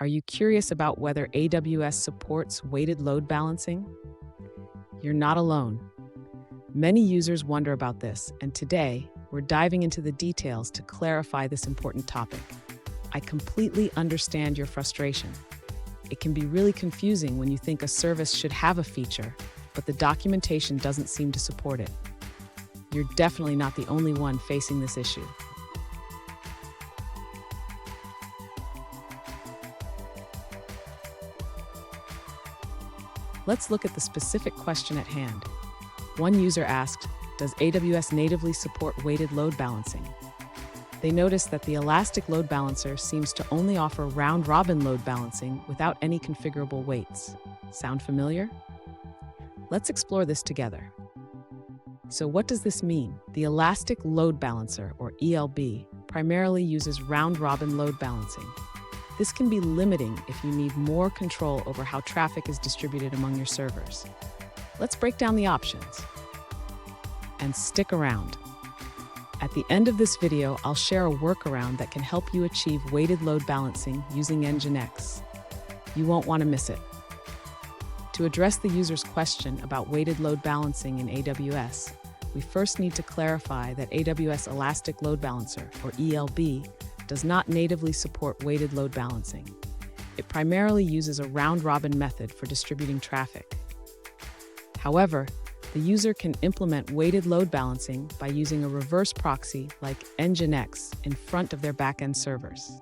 Are you curious about whether AWS supports weighted load balancing? You're not alone. Many users wonder about this, and today, we're diving into the details to clarify this important topic. I completely understand your frustration. It can be really confusing when you think a service should have a feature, but the documentation doesn't seem to support it. You're definitely not the only one facing this issue. Let's look at the specific question at hand. One user asked, does AWS natively support weighted load balancing? They noticed that the Elastic Load Balancer seems to only offer round-robin load balancing without any configurable weights. Sound familiar? Let's explore this together. So what does this mean? The Elastic Load Balancer, or ELB, primarily uses round-robin load balancing. This can be limiting if you need more control over how traffic is distributed among your servers. Let's break down the options. And stick around. At the end of this video, I'll share a workaround that can help you achieve weighted load balancing using Nginx. You won't want to miss it. To address the user's question about weighted load balancing in AWS, we first need to clarify that AWS Elastic Load Balancer, or ELB, does not natively support weighted load balancing. It primarily uses a round-robin method for distributing traffic. However, the user can implement weighted load balancing by using a reverse proxy like Nginx in front of their backend servers.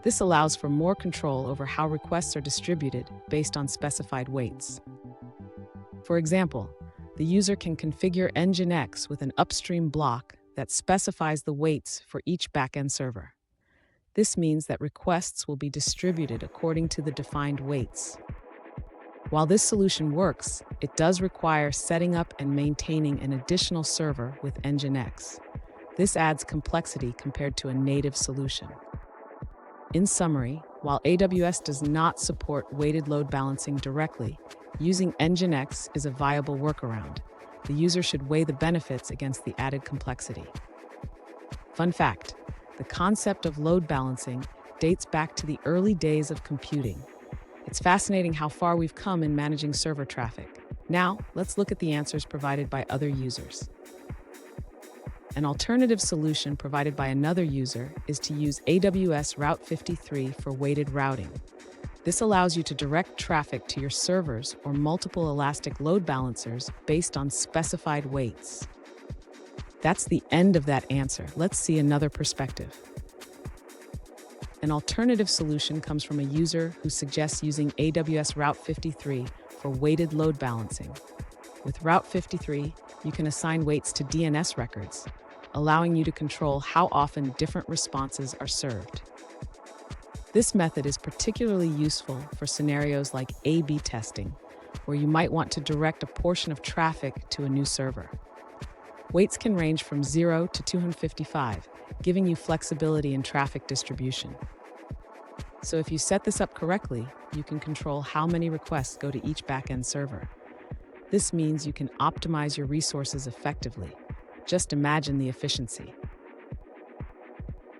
This allows for more control over how requests are distributed based on specified weights. For example, the user can configure Nginx with an upstream block that specifies the weights for each backend server. This means that requests will be distributed according to the defined weights. While this solution works, it does require setting up and maintaining an additional server with Nginx. This adds complexity compared to a native solution. In summary, while AWS does not support weighted load balancing directly, using Nginx is a viable workaround. The user should weigh the benefits against the added complexity. Fun fact: the concept of load balancing dates back to the early days of computing. It's fascinating how far we've come in managing server traffic. Now, let's look at the answers provided by other users. An alternative solution provided by another user is to use AWS Route 53 for weighted routing. This allows you to direct traffic to your servers or multiple Elastic Load Balancers based on specified weights. That's the end of that answer. Let's see another perspective. An alternative solution comes from a user who suggests using AWS Route 53 for weighted load balancing. With Route 53, you can assign weights to DNS records, allowing you to control how often different responses are served. This method is particularly useful for scenarios like A/B testing, where you might want to direct a portion of traffic to a new server. Weights can range from 0 to 255, giving you flexibility in traffic distribution. So if you set this up correctly, you can control how many requests go to each backend server. This means you can optimize your resources effectively. Just imagine the efficiency.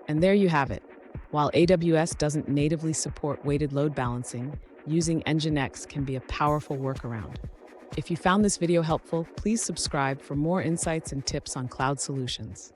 And there you have it. While AWS doesn't natively support weighted load balancing, using Nginx can be a powerful workaround. If you found this video helpful, please subscribe for more insights and tips on cloud solutions.